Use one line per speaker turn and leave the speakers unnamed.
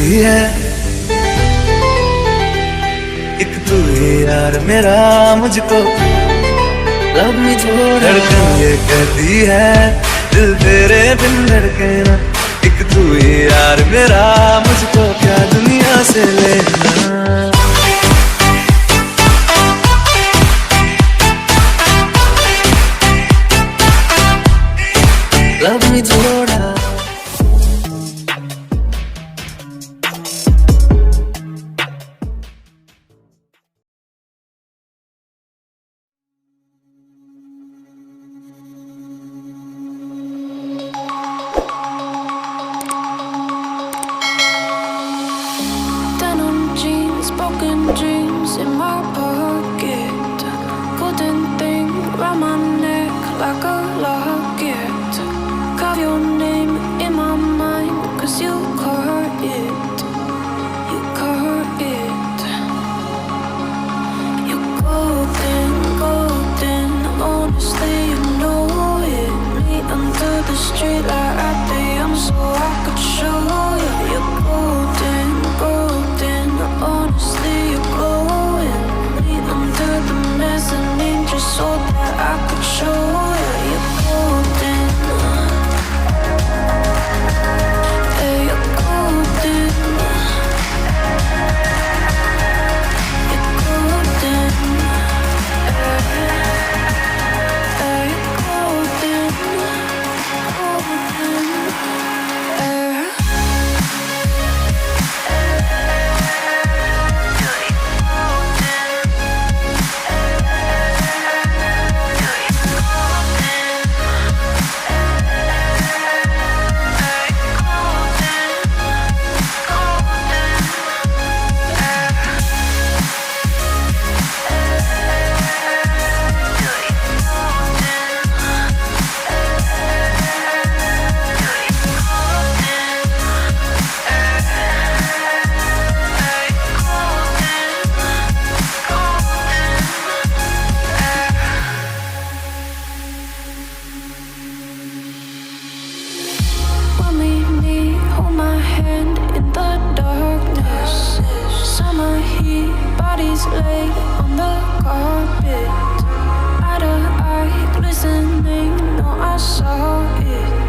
कहती है, एक तू ही यार मेरा मुझको लव मी थोड़ा। धड़कन ये कहती है, दिल तेरे बिन धड़के ना। एक तू ही यार मेरा मुझको क्या दुनिया से लेना। लव मी थोड़ा।
Broken dreams in my pocket, golden thing round my neck like a locket. Carve your name in my mind, 'cause you caught it, you caught it. You're golden, golden, honestly you know it. Meet under the street light at the so I could show you. You're golden, golden, honestly you're glowing. Meet under the mezzanine just so that I could show you. You're golden, yeah, you're golden, you're golden, yeah, yeah, you're golden, golden. Hold my hand in the darkness. Summer heat, bodies lay on the carpet. Eye to eye, glistening, no I saw it.